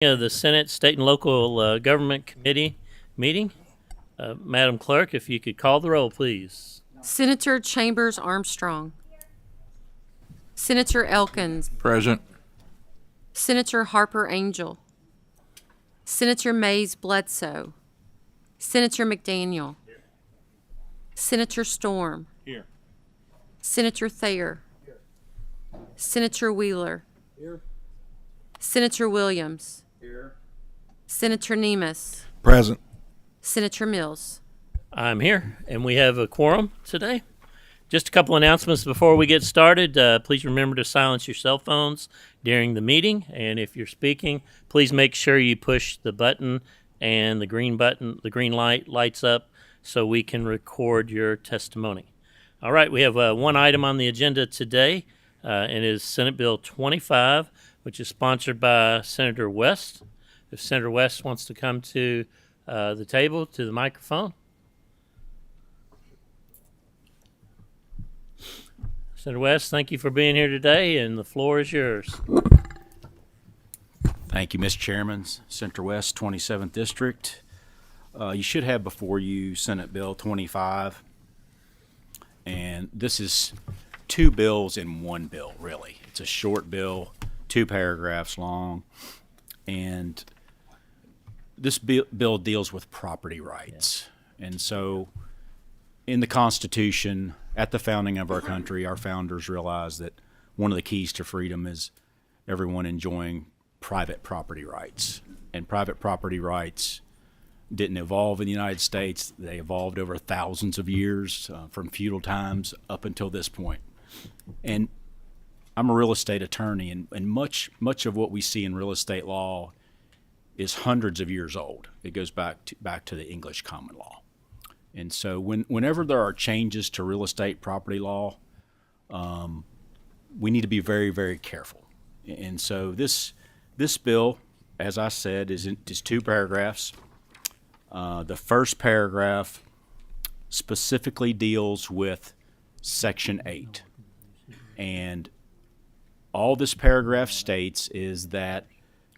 The Senate State and Local Government Committee meeting. Madam Clerk, if you could call the roll, please. Senator Chambers Armstrong. Senator Elkins. Present. Senator Harper Angel. Senator Mays Bledsoe. Senator McDaniel. Senator Storm. Here. Senator Thayer. Senator Wheeler. Here. Senator Williams. Here. Senator Nemus. Present. Senator Mills. I'm here, and we have a quorum today. Just a couple announcements before we get started. Please remember to silence your cell phones during the meeting, and if you're speaking, please make sure you push the button, and the green light lights up so we can record your testimony. All right, we have one item on the agenda today, and it is Senate Bill 25, which is sponsored by Senator West. If Senator West wants to come to the table, to the microphone. Senator West, thank you for being here today, and the floor is yours. Thank you, Mr. Chairman. Senator West, 27th District. You should have before you Senate Bill 25, and this is two bills in one bill, really. It's a short bill, 2 paragraphs long, and this bill deals with property rights. And so in the Constitution, at the founding of our country, our founders realized that one of the keys to freedom is everyone enjoying private property rights. And private property rights didn't evolve in the United States. They evolved over thousands of years, from feudal times up until this point. And I'm a real estate attorney, and much of what we see in real estate law is hundreds of years old. It goes back to the English common law. And so whenever there are changes to real estate property law, we need to be very, very careful. And so this bill, as I said, is 2 paragraphs. The first paragraph specifically deals with Section 8. And all this paragraph states is that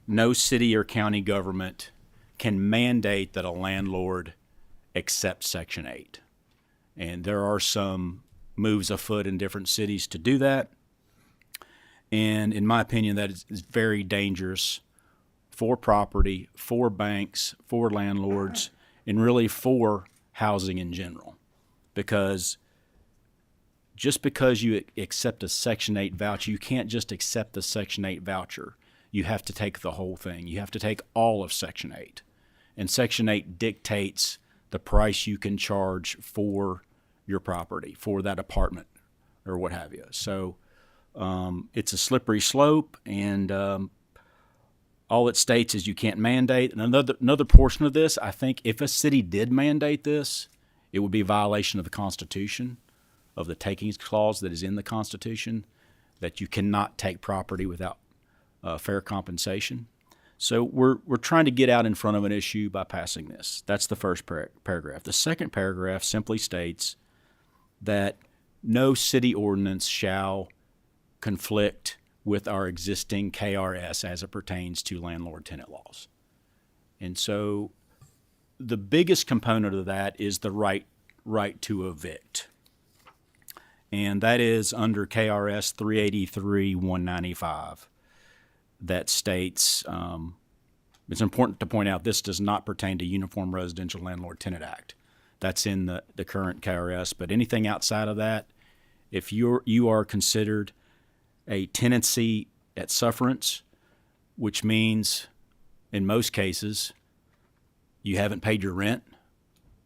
no city or county government can mandate that a landlord accept Section 8. And there are some moves afoot in different cities to do that. And in my opinion, that is very dangerous for property, for banks, for landlords, and really for housing in general. Because just because you accept a Section 8 voucher, you can't just accept the Section 8 voucher. You have to take the whole thing. You have to take all of Section 8. And Section 8 dictates the price you can charge for your property, for that apartment or what have you. So it's a slippery slope, and all it states is you can't mandate. And another portion of this, I think if a city did mandate this, it would be a violation of the Constitution, of the takings clause that is in the Constitution, that you cannot take property without fair compensation. So we're trying to get out in front of an issue by passing this. That's the first paragraph. The second paragraph simply states that no city ordinance shall conflict with our existing KRS as it pertains to landlord-tenant laws. And so the biggest component of that is the right to evict. And that is under KRS 383-195. That states, it's important to point out, this does not pertain to Uniform Residential Landlord-Tenant Act. That's in the current KRS, but anything outside of that, if you are considered a tenancy at sufferance, which means in most cases you haven't paid your rent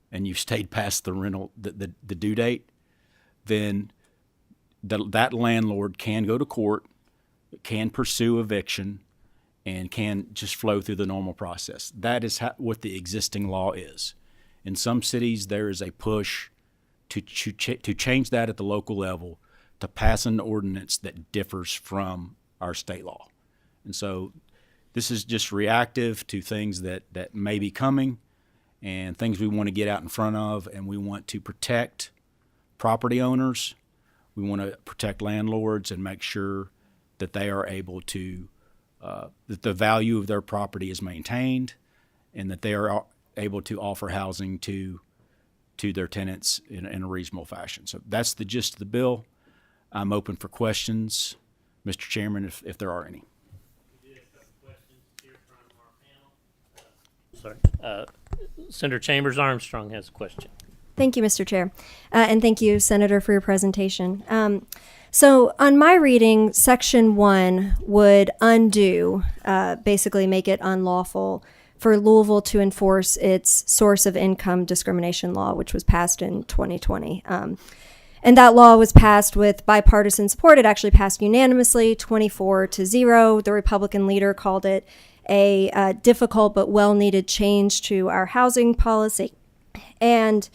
and you've stayed past the rental the due date, then that landlord can go to court, can pursue eviction, and can just flow through the normal process. That is what the existing law is. In some cities, there is a push to change that at the local level, to pass an ordinance that differs from our state law. And so this is just reactive to things that may be coming and things we want to get out in front of, and we want to protect property owners. We want to protect landlords and make sure that they are able to that the value of their property is maintained, and that they are able to offer housing to their tenants in a reasonable fashion. So that's the gist of the bill. I'm open for questions, Mr. Chairman, if there are any. Sorry. Senator Chambers Armstrong has a question. Thank you, Mr. Chair. And thank you, Senator, for your presentation. So on my reading, Section 1 would undo, basically make it unlawful for Louisville to enforce its source of income discrimination law, which was passed in 2020. And that law was passed with bipartisan support. It actually passed unanimously, 24-0. The Republican leader called it a difficult but well-needed change to our housing policy. And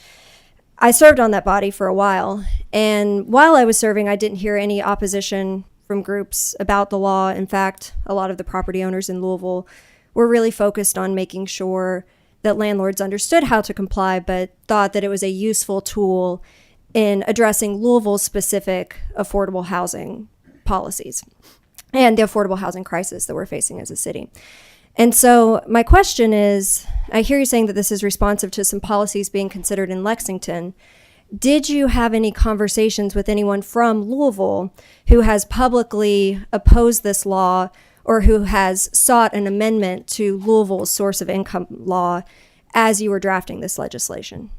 I served on that body for a while. And while I was serving, I didn't hear any opposition from groups about the law. In fact, a lot of the property owners in Louisville were really focused on making sure that landlords understood how to comply, but thought that it was a useful tool in addressing Louisville's specific affordable housing policies and the affordable housing crisis that we're facing as a city. And so my question is, I hear you saying that this is responsive to some policies being considered in Lexington. Did you have any conversations with anyone from Louisville who has publicly opposed this law or who has sought an amendment to Louisville's source of income law as you were drafting this legislation?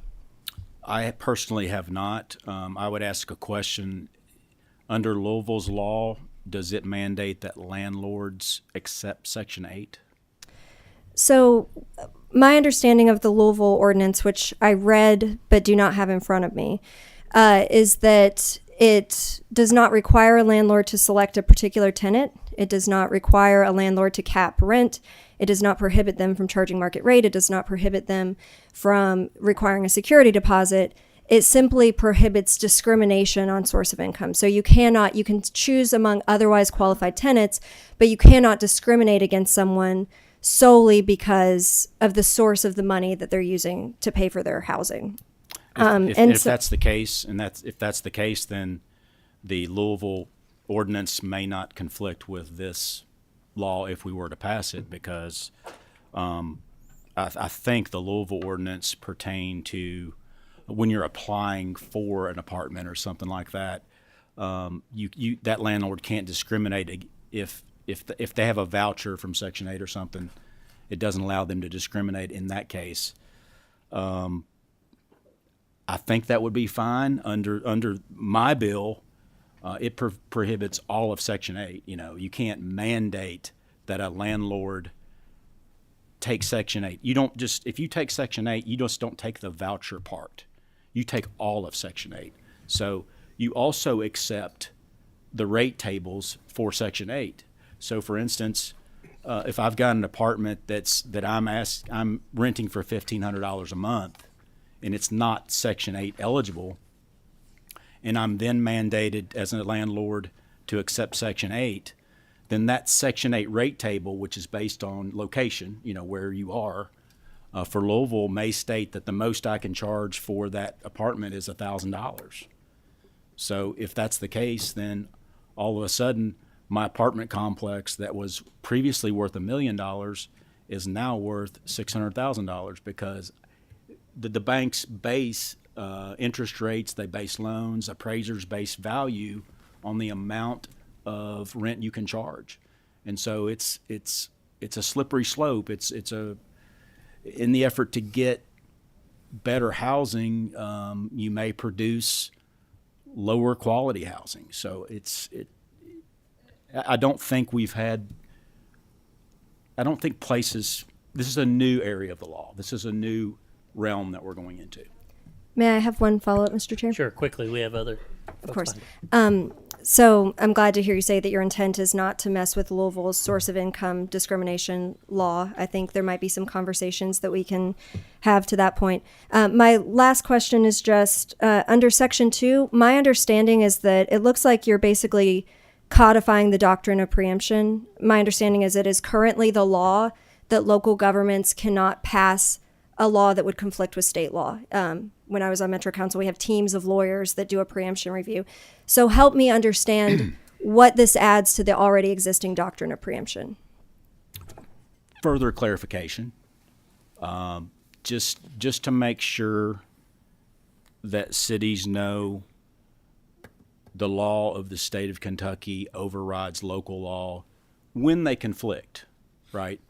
I personally have not. I would ask a question. Under Louisville's law, does it mandate that landlords accept Section 8? So my understanding of the Louisville ordinance, which I read but do not have in front of me, is that it does not require a landlord to select a particular tenant. It does not require a landlord to cap rent. It does not prohibit them from charging market rate. It does not prohibit them from requiring a security deposit. It simply prohibits discrimination on source of income. So you can choose among otherwise qualified tenants, but you cannot discriminate against someone solely because of the source of the money that they're using to pay for their housing. If that's the case, then the Louisville ordinance may not conflict with this law if we were to pass it, because I think the Louisville ordinance pertain to when you're applying for an apartment or something like that. That landlord can't discriminate if they have a voucher from Section 8 or something. It doesn't allow them to discriminate in that case. I think that would be fine. Under my bill, it prohibits all of Section 8. You can't mandate that a landlord take Section 8. If you take Section 8, you just don't take the voucher part. You take all of Section 8. So you also accept the rate tables for Section 8. So for instance, if I've got an apartment that I'm renting for $1,500 a month, and it's not Section 8 eligible, and I'm then mandated as a landlord to accept Section 8, then that Section 8 rate table, which is based on location, where you are, for Louisville may state that the most I can charge for that apartment is $1,000. So if that's the case, then all of a sudden my apartment complex that was previously worth $1 million is now worth $600,000, because the banks base interest rates, they base loans, appraisers base value on the amount of rent you can charge. And so it's a slippery slope. In the effort to get better housing, you may produce lower quality housing. So I don't think places, this is a new area of the law. This is a new realm that we're going into. May I have one follow-up, Mr. Chair? Sure, quickly. We have other folks Of course. behind you. So I'm glad to hear you say that your intent is not to mess with Louisville's source of income discrimination law. I think there might be some conversations that we can have to that point. My last question is just under Section 2, my understanding is that it looks like you're basically codifying the doctrine of preemption. My understanding is it is currently the law that local governments cannot pass a law that would conflict with state law. When I was on Metro Council, we have teams of lawyers that do a preemption review. So help me understand what this adds to the already existing doctrine of preemption. further clarification, just to make sure that cities know the law of the state of Kentucky overrides local law when they conflict, right?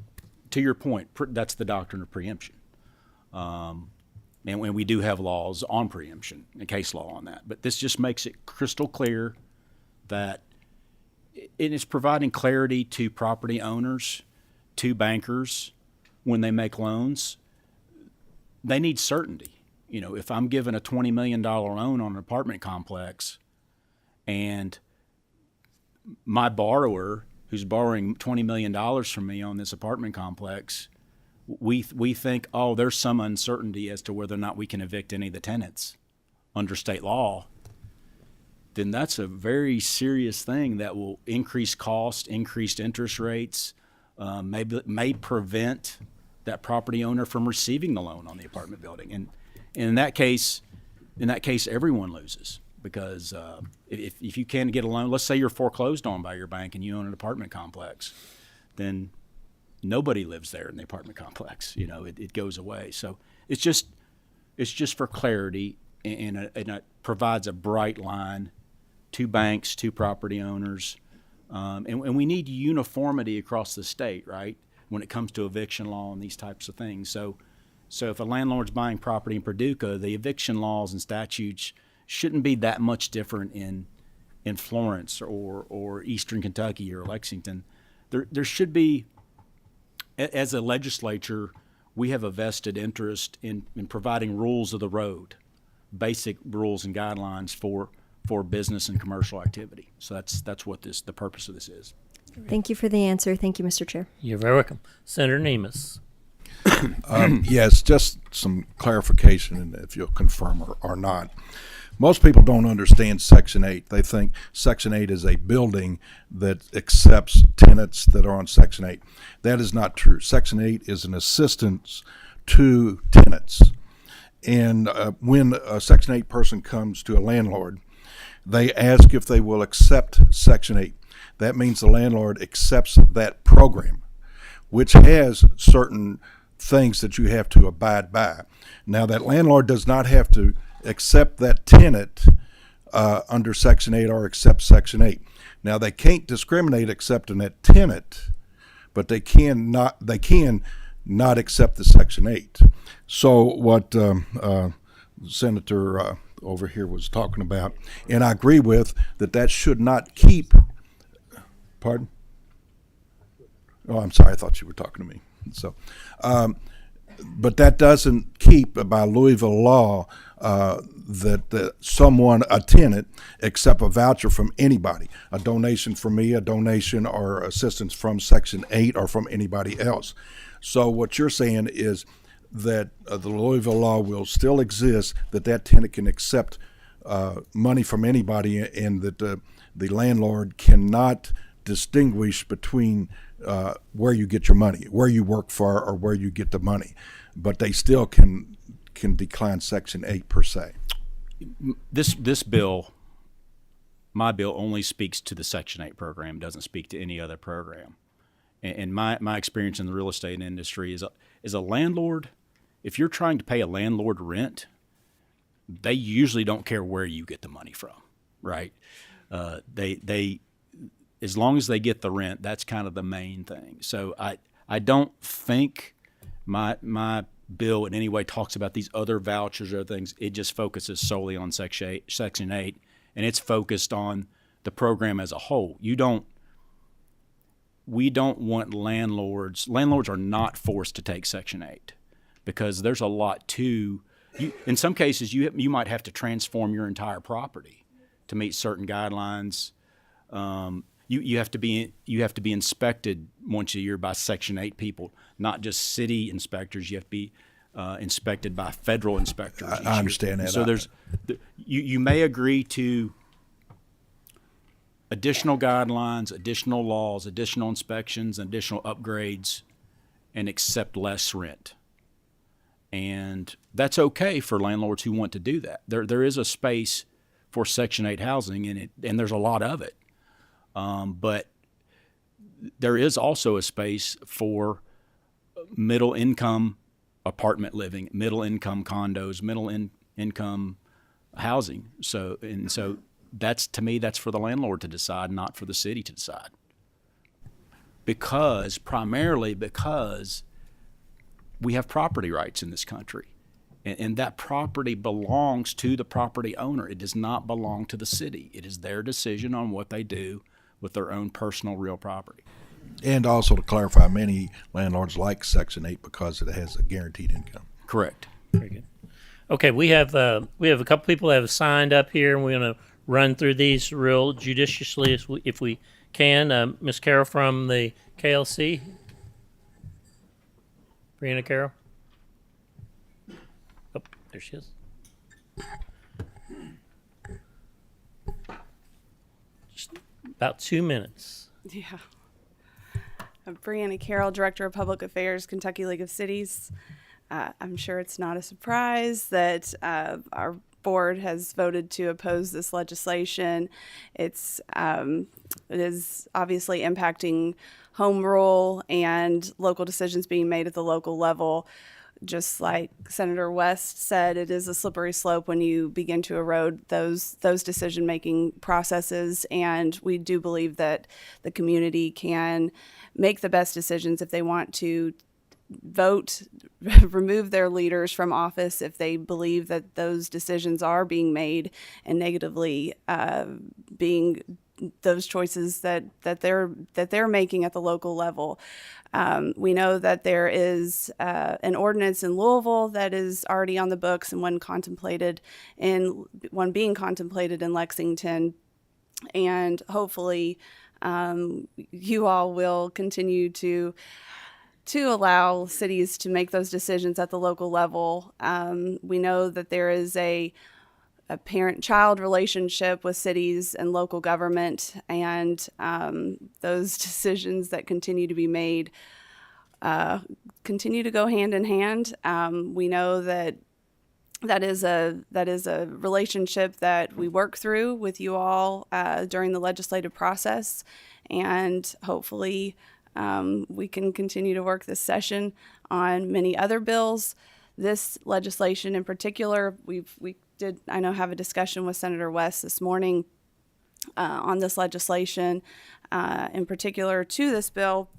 To your point, that's the doctrine of preemption. And we do have laws on preemption, and case law on that. But this just makes it crystal clear that it is providing clarity to property owners, to bankers, when they make loans. They need certainty. You know, if I'm given a $20 million loan on an apartment complex and my borrower who's borrowing $20 million from me on this apartment complex, we think, oh, there's some uncertainty as to whether or not we can evict any of the tenants under state law, then that's a very serious thing that will increase cost, increased interest rates, may prevent that property owner from receiving the loan on the apartment building. And in that case, everyone loses, because if you can't get a loan, let's say you're foreclosed on by your bank and you own an apartment complex, then nobody lives there in the apartment complex. You know, it goes away. So it's just for clarity, and it provides a bright line to banks, to property owners, and we need uniformity across the state, right, when it comes to eviction law and these types of things. So if a landlord's buying property in Paducah, the eviction laws and statutes shouldn't be that much different in Florence or Eastern Kentucky or Lexington. There should be, as a legislature, we have a vested interest in providing rules of the road, basic rules and guidelines for business and commercial activity. So that's what the purpose of this is. Thank you for the answer. Thank you, Mr. Chair. You're very welcome. Senator Nemes. Yes, just some clarification, and if you'll confirm or not. Most people don't understand Section 8. They think Section 8 is a building that accepts tenants that are on Section 8. That is not true. Section 8 is an assistance to tenants. And when a Section 8 person comes to a landlord, they ask if they will accept Section 8. That means the landlord accepts that program, which has certain things that you have to abide by. Now, that landlord does not have to accept that tenant under Section 8 or accept Section 8. Now, they can't discriminate accepting that tenant, but they can not accept the Section 8. So what Senator over here was talking about, and I agree with that should not keep, pardon? Oh, I'm sorry, I thought you were talking to me. So, but that doesn't keep, by Louisville law, that someone, a tenant, accept a voucher from anybody, a donation from me, a donation or assistance from Section 8 or from anybody else. So what you're saying is that the Louisville law will still exist, that tenant can accept money from anybody, and that the landlord cannot distinguish between where you get your money, where you work for, or where you get the money, but they still can decline Section 8 per se. This bill, my bill, only speaks to the Section 8 program, doesn't speak to any other program. And my experience in the real estate industry is a landlord, if you're trying to pay a landlord rent, they usually don't care where you get the money from, right? They as long as they get the rent, that's kind of the main thing. So I don't think my bill in any way talks about these other vouchers or things. It just focuses solely on Section 8, and it's focused on the program as a whole. We don't want landlords are not forced to take Section 8, because there's a lot in some cases you might have to transform your entire property to meet certain guidelines. You have to be inspected once a year by Section 8 people, not just city inspectors. You have to be inspected by federal inspectors. I understand that. So you may agree to additional guidelines, additional laws, additional inspections, additional upgrades, and accept less rent. And that's okay for landlords who want to do that. There is a space for Section 8 housing, and there's a lot of it. But there is also a space for middle income apartment living, middle income condos, income housing. So that's, to me, that's for the landlord to decide, not for the city to decide. Primarily because we have property rights in this country. And that property belongs to the property owner. It does not belong to the city. It is their decision on what they do with their own personal real property. And also to clarify, many landlords like Section 8 because it has a guaranteed income. Correct. Very good. Okay, we have a couple people that have signed up here, and we're going to run through these real judiciously if we can. Ms. Carroll from the KLC. Brianna Carroll. Oh, there she is. Just about 2 minutes. Yeah. I'm Brianna Carroll, Director of Public Affairs, Kentucky League of Cities. I'm sure it's not a surprise that our board has voted to oppose this legislation. It is obviously impacting home rule and local decisions being made at the local level. Just like Senator West said, it is a slippery slope when you begin to erode those decision-making processes, and we do believe that the community can make the best decisions if they want to vote, remove their leaders from office if they believe that those decisions are being made and negatively being those choices that they're making at the local level. We know that there is an ordinance in Louisville that is already on the books and one being contemplated in Lexington, and hopefully you all will continue to allow cities to make those decisions at the local level. We know that there is a parent-child relationship with cities and local government, and those decisions that continue to be made continue to go hand in hand. We know that is a relationship that we work through with you all during the legislative process, and hopefully we can continue to work this session on many other bills. This legislation in particular, I know, have a discussion with Senator West this morning on this legislation, in particular to this bill.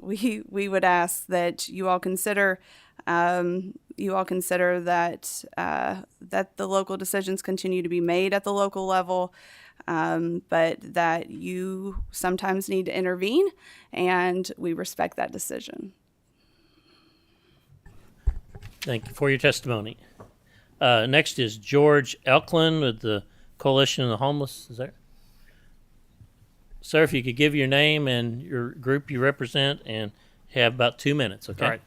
We would ask that you all consider that that the local decisions continue to be made at the local level, but that you sometimes need to intervene, and we respect that decision. Thank you for your testimony. Next is George Elklin with the Coalition of the Homeless. Is there? Sir, if you could give your name and your group you represent and have about 2 minutes, okay? All right.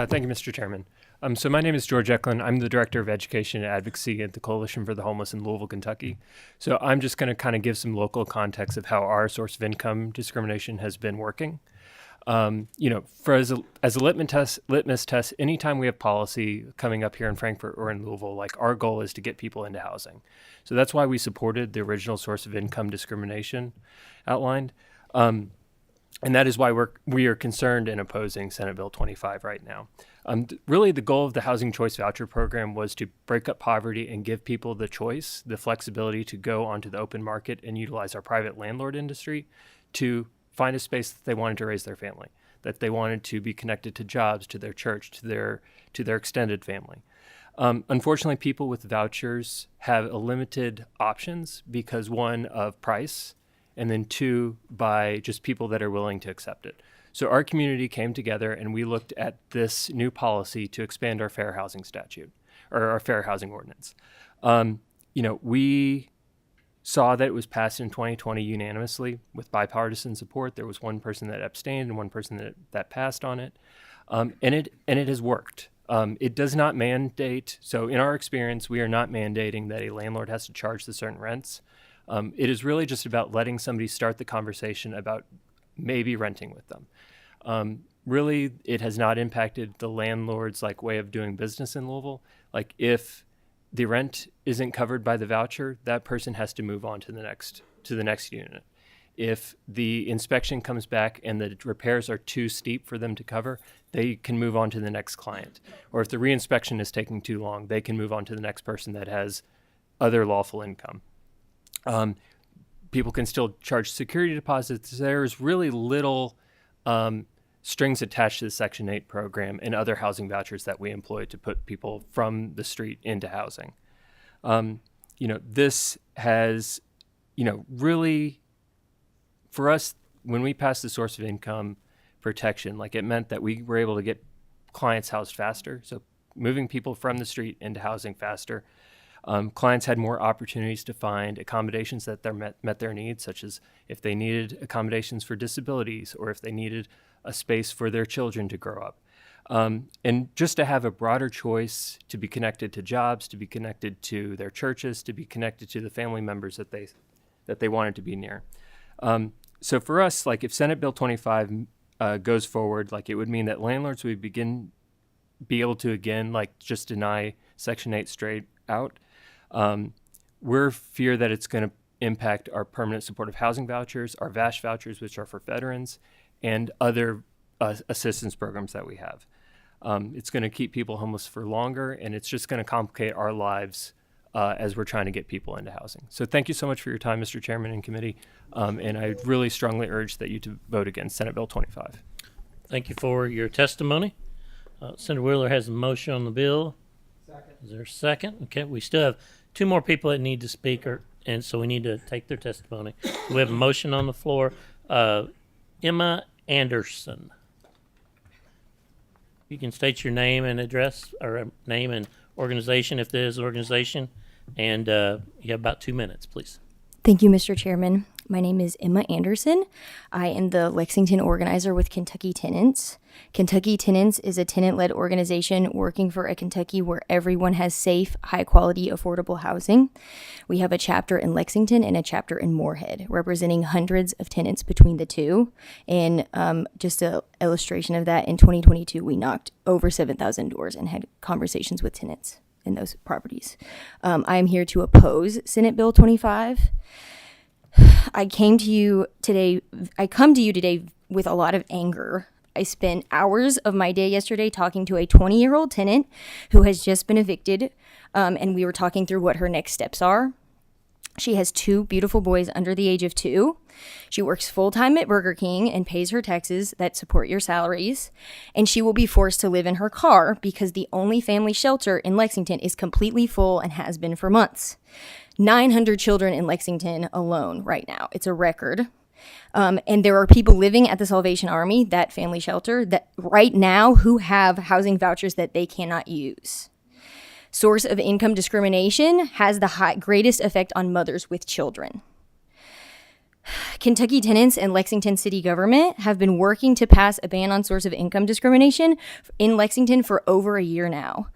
Thank you, Mr. Chairman. So my name is George Eklund. I'm the Director of Education and Advocacy at the Coalition for the Homeless in Louisville, Kentucky. So I'm just going to kind of give some local context of how our source of income discrimination has been working. As a litmus test, anytime we have policy coming up here in Frankfort or in Louisville, like, our goal is to get people into housing. So that's why we supported the original source of income discrimination outlined. And that is why we are concerned in opposing Senate Bill 25 right now. Really, the goal of the Housing Choice Voucher Program was to break up poverty and give people the choice, the flexibility to go onto the open market and utilize our private landlord industry to find a space that they wanted to raise their family, that they wanted to be connected to jobs, to their church, to their extended family. Unfortunately, people with vouchers have limited options because, one, of price, and then two, by just people that are willing to accept it. So our community came together and we looked at this new policy to expand our fair housing statute, or our fair housing ordinance. We saw that it was passed in 2020 unanimously with bipartisan support. There was one person that abstained and one person that passed on it. And it has worked. It does not mandate, so in our experience, we are not mandating that a landlord has to charge the certain rents. It is really just about letting somebody start the conversation about maybe renting with them. Really, it has not impacted the landlord's way of doing business in Louisville. If the rent isn't covered by the voucher, that person has to move on to the next unit. if the inspection comes back and the repairs are too steep for them to cover, they can move on to the next client. Or if the reinspection is taking too long, they can move on to the next person that has other lawful income. People can still charge security deposits. There's really little strings attached to the Section 8 program and other housing vouchers that we employ to put people from the street into housing. This has, really, for us, when we passed the source of income protection, like it meant that we were able to get clients housed faster. So moving people from the street into housing faster. Clients had more opportunities to find accommodations that met their needs, such as if they needed accommodations for disabilities or if they needed a space for their children to grow up. And just to have a broader choice to be connected to jobs, to be connected to their churches, to be connected to the family members that they wanted to be near. So for us, like if Senate Bill 25 goes forward, like it would mean that landlords would be able to again, like just deny Section 8 straight out. We're fear that it's going to impact our permanent supportive housing vouchers, our VASH vouchers, which are for veterans, and other assistance programs that we have. It's going to keep people homeless for longer, and it's just going to complicate our lives as we're trying to get people into housing. So thank you so much for your time, Mr. Chairman and committee, and I really strongly urge that you to vote against Senate Bill 25. Thank you for your testimony. Senator Wheeler has a motion on the bill. Second. Is there a second? Okay, we still have two more people that need to speak, and so we need to take their testimony. We have a motion on the floor. Emma Anderson. You can state your name and address, or name and organization if there is an organization, and you have about 2 minutes, please. Thank you, Mr. Chairman. My name is Emma Anderson. I am the Lexington organizer with Kentucky Tenants. Kentucky Tenants is a tenant-led organization working for a Kentucky where everyone has safe, high-quality, affordable housing. We have a chapter in Lexington and a chapter in Moorhead, representing hundreds of tenants between the two. And just an illustration of that, in 2022, we knocked over 7,000 doors and had conversations with tenants in those properties. I am here to oppose Senate Bill 25. I come to you today with a lot of anger. I spent hours of my day yesterday talking to a 20-year-old tenant who has just been evicted, and we were talking through what her next steps are. She has two beautiful boys under the age of 2. She works full-time at Burger King and pays her taxes that support your salaries, and she will be forced to live in her car because the only family shelter in Lexington is completely full and has been for months. 900 children in Lexington alone right now. It's a record. And there are people living at the Salvation Army, that family shelter, that right now who have housing vouchers that they cannot use. Source of income discrimination has the greatest effect on mothers with children. Kentucky Tenants and Lexington City government have been working to pass a ban on source of income discrimination in Lexington for over a year now.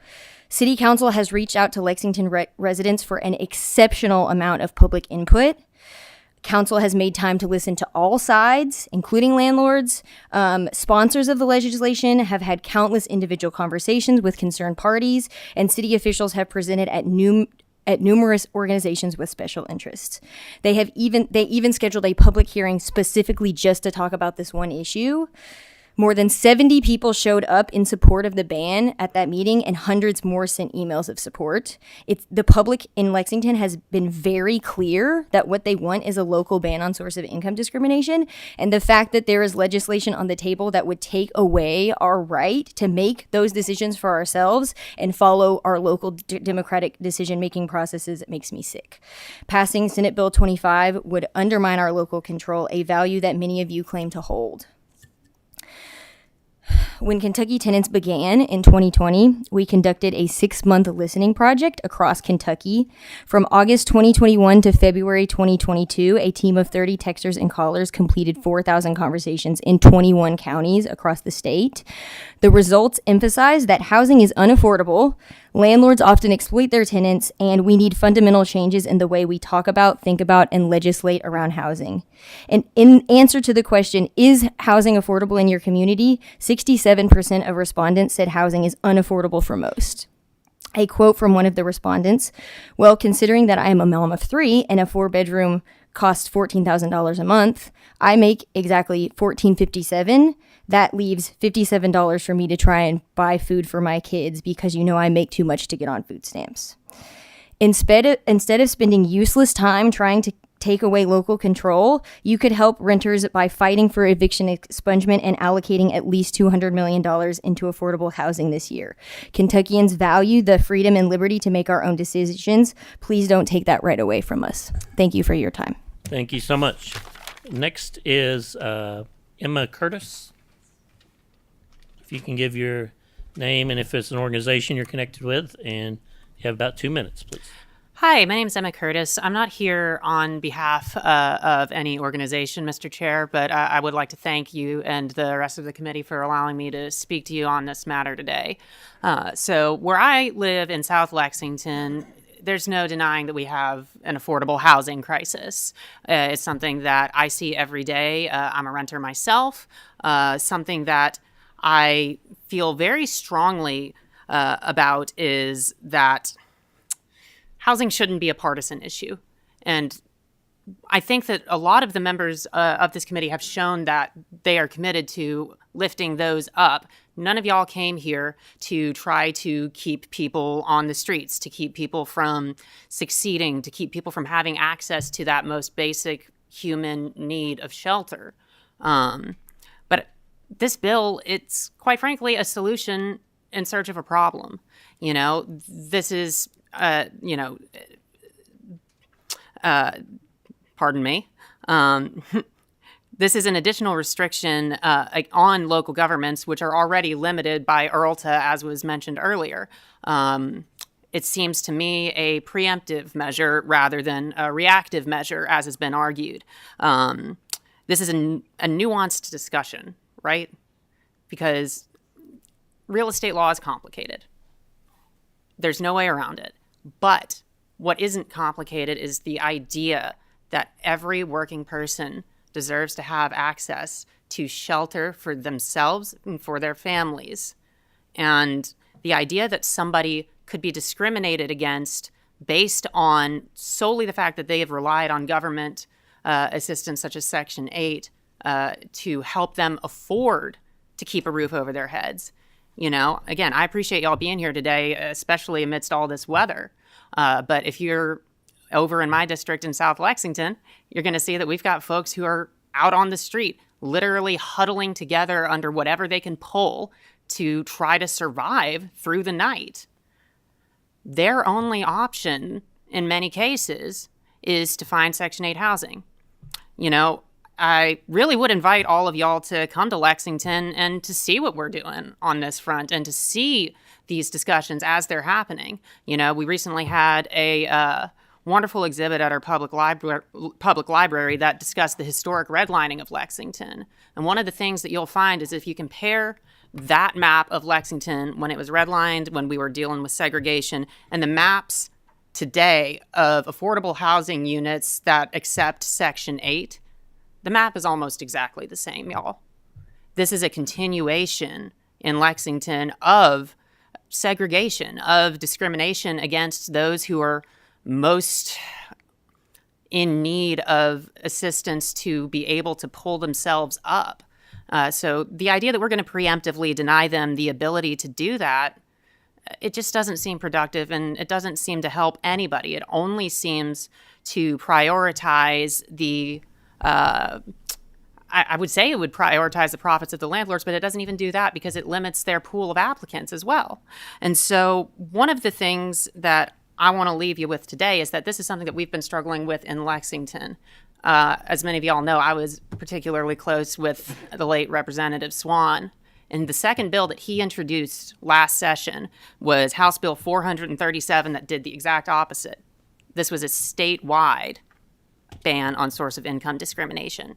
City Council has reached out to Lexington residents for an exceptional amount of public input. Council has made time to listen to all sides, including landlords. Sponsors of the legislation have had countless individual conversations with concerned parties, and city officials have presented at numerous organizations with special interests. They even scheduled a public hearing specifically just to talk about this one issue. More than 70 people showed up in support of the ban at that meeting, and hundreds more sent emails of support. The public in Lexington has been very clear that what they want is a local ban on source of income discrimination, and the fact that there is legislation on the table that would take away our right to make those decisions for ourselves and follow our local democratic decision-making processes makes me sick. Passing Senate Bill 25 would undermine our local control, a value that many of you claim to hold. When Kentucky Tenants began in 2020, we conducted a 6-month listening project across Kentucky. From August 2021 to February 2022, a team of 30 texters and callers completed 4,000 conversations in 21 counties across the state. The results emphasize that housing is unaffordable, landlords often exploit their tenants, and we need fundamental changes in the way we talk about, think about, and legislate around housing. And in answer to the question, is housing affordable in your community? 67% of respondents said housing is unaffordable for most. A quote from one of the respondents, "Well, considering that I am a mom of 3 and a 4-bedroom costs $14,000 a month. I make exactly $14.57. That leaves $57 for me to try and buy food for my kids because I make too much to get on food stamps. Instead of spending useless time trying to take away local control, you could help renters by fighting for eviction expungement and allocating at least $200 million into affordable housing this year. Kentuckians value the freedom and liberty to make our own decisions. Please don't take that right away from us. Thank you for your time. Thank you so much. Next is Emma Curtis. If you can give your name and if it's an organization you're connected with, and you have about 2 minutes, please. Hi, my name is Emma Curtis. I'm not here on behalf of any organization, Mr. Chair, but I would like to thank you and the rest of the committee for allowing me to speak to you on this matter today. So where I live in South Lexington, there's no denying that we have an affordable housing crisis. It's something that I see every day. I'm a renter myself, something that I feel very strongly about is that housing shouldn't be a partisan issue. And I think that a lot of the members of this committee have shown that they are committed to lifting those up. None of y'all came here to try to keep people on the streets, to keep people from succeeding, to keep people from having access to that most basic human need of shelter. But this bill, it's quite frankly a solution in search of a problem. This is pardon me. This is an additional restriction on local governments, which are already limited by IRLTA, as was mentioned earlier. It seems to me a preemptive measure rather than a reactive measure, as has been argued. This is a nuanced discussion, right? Because real estate law is complicated. There's no way around it. But what isn't complicated is the idea that every working person deserves to have access to shelter for themselves and for their families. And the idea that somebody could be discriminated against based on solely the fact that they have relied on government assistance such as Section 8 to help them afford to keep a roof over their heads. Again, I appreciate y'all being here today, especially amidst all this weather. But if you're over in my district in South Lexington, you're going to see that we've got folks who are out on the street, literally huddling together under whatever they can pull to try to survive through the night. Their only option, in many cases, is to find Section 8 housing. I really would invite all of y'all to come to Lexington and to see what we're doing on this front and to see these discussions as they're happening. We recently had a wonderful exhibit at our public library that discussed the historic redlining of Lexington. And one of the things that you'll find is if you compare that map of Lexington when it was redlined, when we were dealing with segregation, and the maps today of affordable housing units that accept Section 8, the map is almost exactly the same, y'all. This is a continuation in Lexington of segregation, of discrimination against those who are most in need of assistance to be able to pull themselves up. So the idea that we're going to preemptively deny them the ability to do that, it just doesn't seem productive, and it doesn't seem to help anybody. It only seems to prioritize the I would say it would prioritize the profits of the landlords, but it doesn't even do that because it limits their pool of applicants as well. And so one of the things that I want to leave you with today is that this is something that we've been struggling with in Lexington. As many of y'all know, I was particularly close with the late Representative Swan. And the second bill that he introduced last session was House Bill 437 that did the exact opposite. This was a statewide ban on source of income discrimination.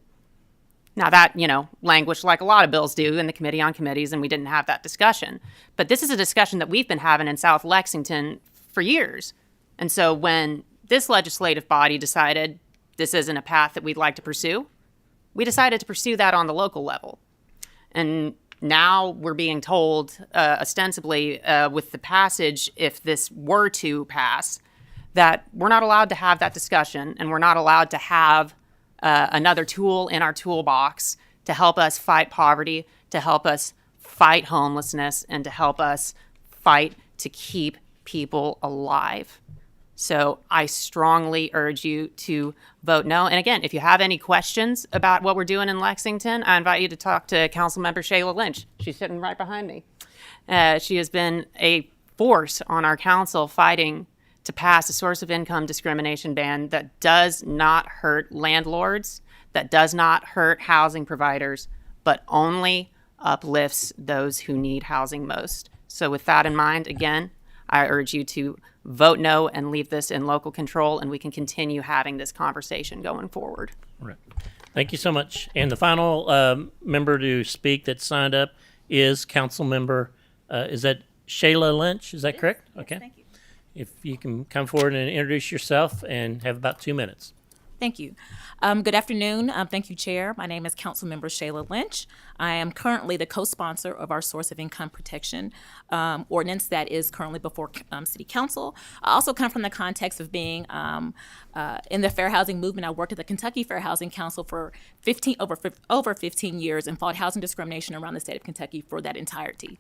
Now that, languished like a lot of bills do in the Committee on Committees, and we didn't have that discussion. But this is a discussion that we've been having in South Lexington for years. And so when this legislative body decided this isn't a path that we'd like to pursue, we decided to pursue that on the local level. And now we're being told, ostensibly, with the passage, if this were to pass, that we're not allowed to have that discussion, and we're not allowed to have another tool in our toolbox to help us fight poverty, to help us fight homelessness, and to help us fight to keep people alive. So I strongly urge you to vote no. And again, if you have any questions about what we're doing in Lexington, I invite you to talk to Councilmember Shayla Lynch. She's sitting right behind me. She has been a force on our council fighting to pass a source of income discrimination ban that does not hurt landlords, that does not hurt housing providers, but only uplifts those who need housing most. So with that in mind, again, I urge you to vote no and leave this in local control, and we can continue having this conversation going forward. Right. Thank you so much. And the final member to speak that signed up is Council Member, is that Shayla Lynch? Is that correct? Okay. Thank you. If you can come forward and introduce yourself and have about 2 minutes. Thank you. Good afternoon. Thank you, Chair. My name is Councilmember Shayla Lynch. I am currently the co-sponsor of our source of income protection ordinance that is currently before City Council. I also come from the context of being in the fair housing movement. I worked at the Kentucky Fair Housing Council for over 15 years and fought housing discrimination around the state of Kentucky for that entirety.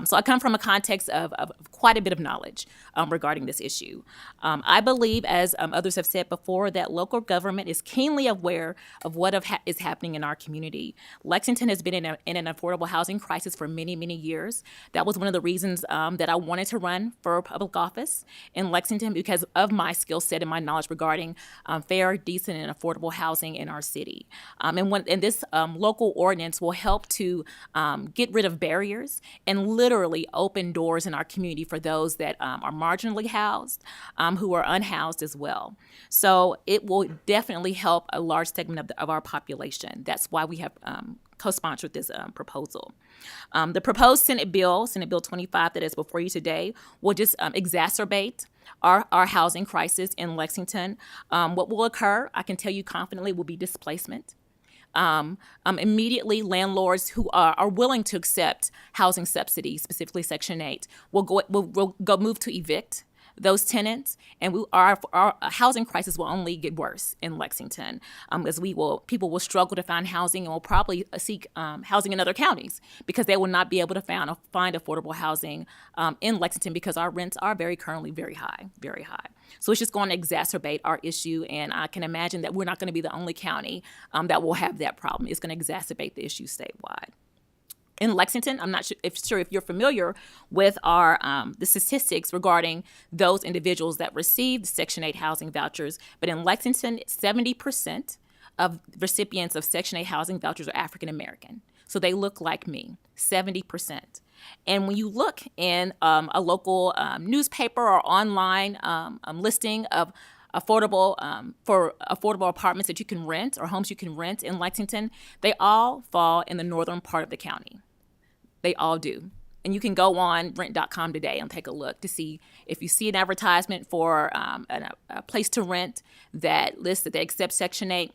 So I come from a context of quite a bit of knowledge regarding this issue. I believe, as others have said before, that local government is keenly aware of what is happening in our community. Lexington has been in an affordable housing crisis for many, many years. That was one of the reasons that I wanted to run for public office in Lexington, because of my skill set and my knowledge regarding fair, decent, and affordable housing in our city. And this local ordinance will help to get rid of barriers and literally open doors in our community for those that are marginally housed, who are unhoused as well. So it will definitely help a large segment of our population. That's why we have co-sponsored this proposal. The proposed Senate Bill 25 that is before you today, will just exacerbate our housing crisis in Lexington. What will occur, I can tell you confidently, will be displacement. Immediately, landlords who are willing to accept housing subsidies, specifically Section 8, will go move to evict those tenants, and our housing crisis will only get worse in Lexington, as people will struggle to find housing and will probably seek housing in other counties because they will not be able to find affordable housing in Lexington because our rents are currently very high, very high. So it's just going to exacerbate our issue, and I can imagine that we're not going to be the only county that will have that problem. It's going to exacerbate the issue statewide. In Lexington, I'm not sure if you're familiar with the statistics regarding those individuals that received Section 8 housing vouchers, but in Lexington, 70% of recipients of Section 8 housing vouchers are African American. So they look like me, 70%. And when you look in a local newspaper or online listing of affordable apartments that you can rent or homes you can rent in Lexington, they all fall in the northern part of the county. They all do. And you can go on rent.com today and take a look to see if you see an advertisement for a place to rent that lists that they accept Section 8.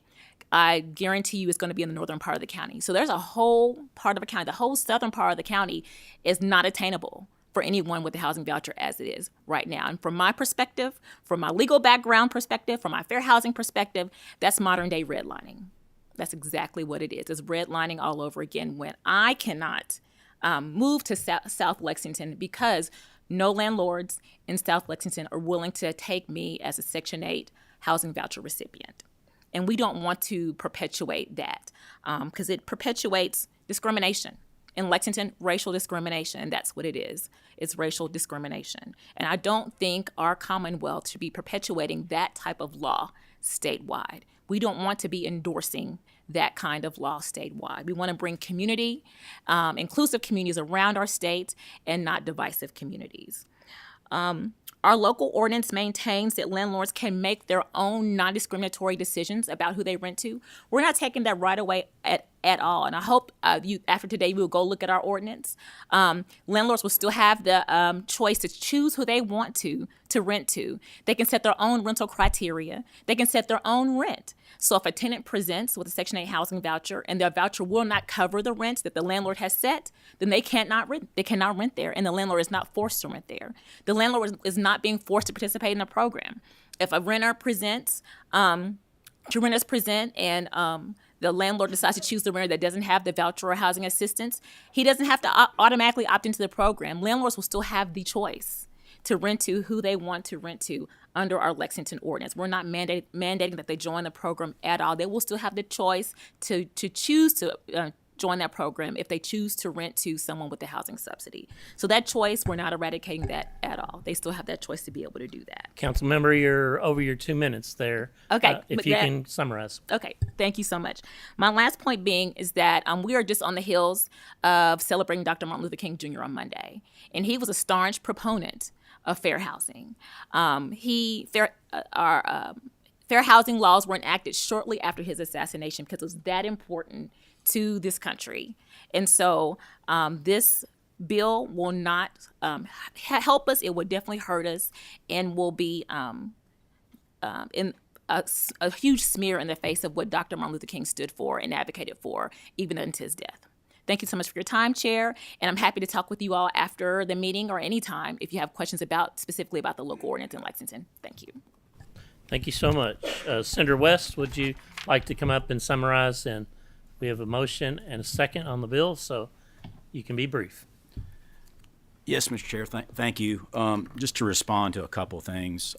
I guarantee you it's going to be in the northern part of the county. So there's a whole part of the county. The whole southern part of the county is not attainable for anyone with a housing voucher as it is right now. And from my perspective, from my legal background perspective, from my fair housing perspective, that's modern day redlining. That's exactly what it is. It's redlining all over again when I cannot move to South Lexington because no landlords in South Lexington are willing to take me as a Section 8 housing voucher recipient. And we don't want to perpetuate that because it perpetuates discrimination. In Lexington, racial discrimination, and that's what it is. It's racial discrimination. And I don't think our Commonwealth should be perpetuating that type of law statewide. We don't want to be endorsing that kind of law statewide. We want to bring community, inclusive communities around our state and not divisive communities. Our local ordinance maintains that landlords can make their own non-discriminatory decisions about who they rent to. We're not taking that right away at all. And I hope after today, we'll go look at our ordinance. Landlords will still have the choice to choose who they want to rent to. They can set their own rental criteria. They can set their own rent. So if a tenant presents with a Section 8 housing voucher and their voucher will not cover the rent that the landlord has set, then they cannot rent there, and the landlord is not forced to rent there. The landlord is not being forced to participate in the program. If a renter presents, two renters present, and the landlord decides to choose the renter that doesn't have the voucher or housing assistance, he doesn't have to automatically opt into the program. Landlords will still have the choice to rent to who they want to rent to under our Lexington ordinance. We're not mandating that they join the program at all. They will still have the choice to choose to join that program if they choose to rent to someone with the housing subsidy. So that choice, we're not eradicating that at all. They still have that choice to be able to do that. Council member, you're over your 2 minutes there. Okay, if but you can summarize. Okay, thank you so much. My last point being is that we are just on the heels of celebrating Dr. Martin Luther King Jr. on Monday, and he was a staunch proponent of fair housing. Fair housing laws were enacted shortly after his assassination because it was that important to this country. And so this bill will not help us. It will definitely hurt us and will be in a huge smear in the face of what Dr. Martin Luther King stood for and advocated for, even unto his death. Thank you so much for your time, Chair, and I'm happy to talk with you all after the meeting or any time if you have questions specifically about the local ordinance in Lexington. Thank you. Thank you so much. Senator West, would you like to come up and summarize? And we have a motion and a second on the bill, so you can be brief. Yes, Mr. Chair, thank you. Just to respond to a couple things,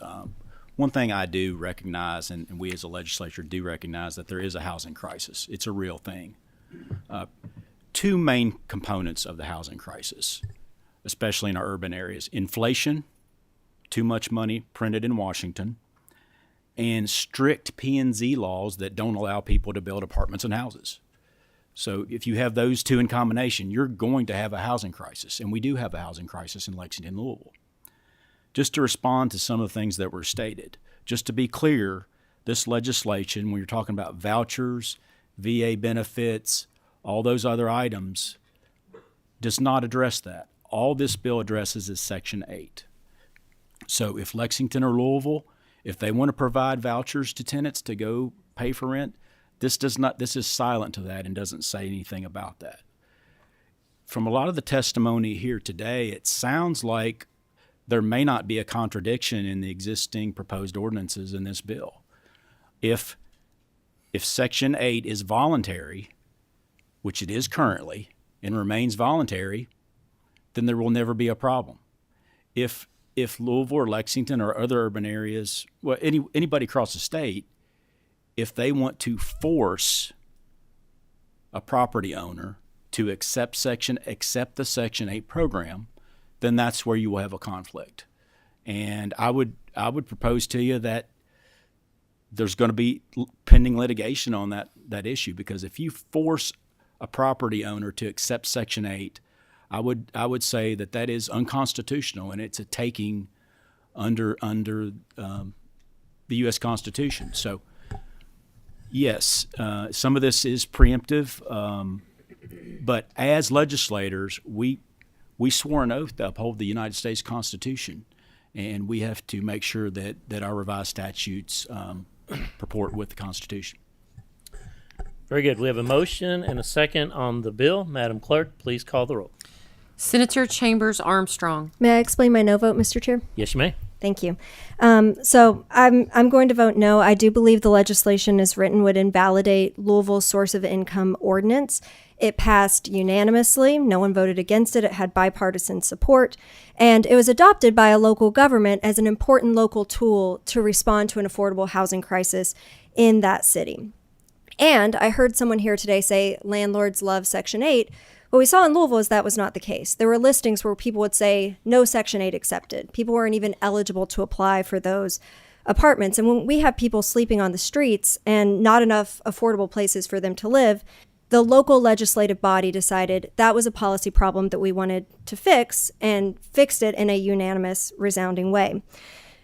one thing I do recognize, and we as a legislature do recognize, that there is a housing crisis. It's a real thing. Two main components of the housing crisis, especially in our urban areas: inflation, too much money printed in Washington, and strict P&Z laws that don't allow people to build apartments and houses. So if you have those two in combination, you're going to have a housing crisis, and we do have a housing crisis in Lexington, Louisville. Just to respond to some of the things that were stated, just to be clear, this legislation, when you're talking about vouchers, VA benefits, all those other items, does not address that. All this bill addresses is Section 8. So if Lexington or Louisville, if they want to provide vouchers to tenants to go pay for rent, this is silent to that and doesn't say anything about that. From a lot of the testimony here today, it sounds like there may not be a contradiction in the existing proposed ordinances in this bill. If Section 8 is voluntary, which it is currently, and remains voluntary, then there will never be a problem. If Louisville or Lexington or other urban areas, well, anybody across the state, if they want to force a property owner to accept the Section 8 program, then that's where you will have a conflict. And I would propose to you that there's going to be pending litigation on that issue, because if you force a property owner to accept Section 8, I would say that is unconstitutional, and it's a taking under the U.S. Constitution. So, yes, some of this is preemptive, but as legislators, we swore an oath to uphold the United States Constitution, and we have to make sure that our revised statutes purport with the Constitution. Very good. We have a motion and a second on the bill. Madam Clerk, please call the roll. Senator Chambers Armstrong. May I explain my no vote, Mr. Chair? Yes, you may. Thank you. So I'm going to vote no. I do believe the legislation as written would invalidate Louisville's source of income ordinance. It passed unanimously. No one voted against it. It had bipartisan support. And it was adopted by a local government as an important local tool to respond to an affordable housing crisis in that city. And I heard someone here today say landlords love Section 8. What we saw in Louisville is that was not the case. There were listings where people would say, no Section 8 accepted. People weren't even eligible to apply for those apartments. And when we have people sleeping on the streets and not enough affordable places for them to live, the local legislative body decided that was a policy problem that we wanted to fix, and fixed it in a unanimous, resounding way.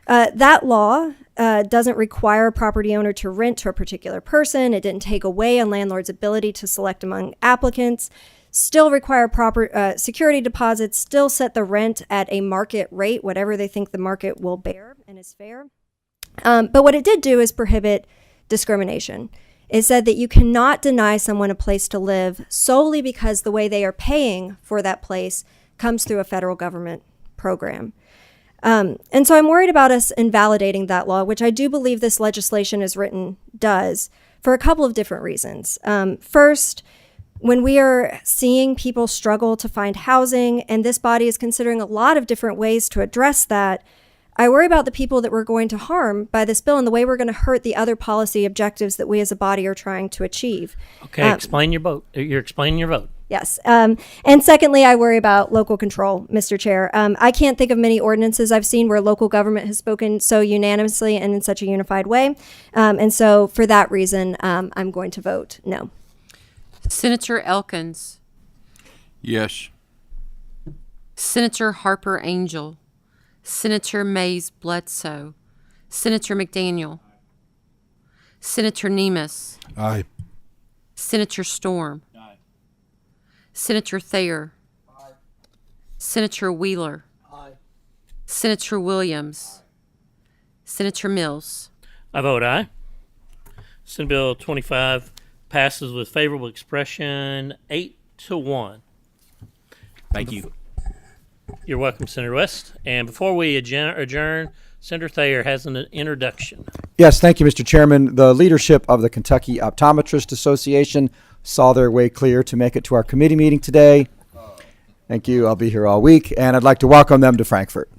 That law doesn't require a property owner to rent to a particular person. It didn't take away a landlord's ability to select among applicants. Still require proper security deposits, still set the rent at a market rate, whatever they think the market will bear and is fair. But what it did do is prohibit discrimination. It said that you cannot deny someone a place to live solely because the way they are paying for that place comes through a federal government program. And so I'm worried about us invalidating that law, which I do believe this legislation as written does, for a couple of different reasons. First, when we are seeing people struggle to find housing, and this body is considering a lot of different ways to address that, I worry about the people that we're going to harm by this bill and the way we're going to hurt the other policy objectives that we as a body are trying to achieve. Okay, explain your vote. You're explaining your vote. Yes. And secondly, I worry about local control, Mr. Chair. I can't think of many ordinances I've seen where local government has spoken so unanimously and in such a unified way. And so for that reason, I'm going to vote no. Senator Elkins, Yes. Senator Harper Angel, Senator Mays Bledsoe, Senator McDaniel, Senator Nemus, Aye. Senator Storm, Senator Thayer, Senator Wheeler, Senator Williams, Senator Mills. I vote aye. Senate Bill 25 passes with favorable expression 8-1. Thank you. You're welcome, Senator West. And before we adjourn, Senator Thayer has an introduction. Yes, thank you, Mr. Chairman. The leadership of the Kentucky Optometrist Association saw their way clear to make it to our committee meeting today. Thank you. I'll be here all week, and I'd like to welcome them to Frankfort.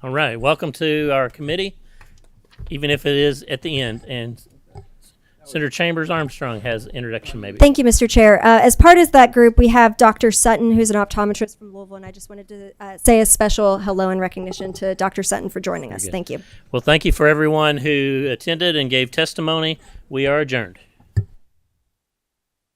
All right. Welcome to our committee, even if it is at the end. And Senator Chambers Armstrong has an introduction, maybe. Thank you, Mr. Chair. As part of that group, we have Dr. Sutton, who's an optometrist from Louisville, and I just wanted to say a special hello and recognition to Dr. Sutton for joining us. Thank you. Well, thank you for everyone who attended and gave testimony. We are adjourned.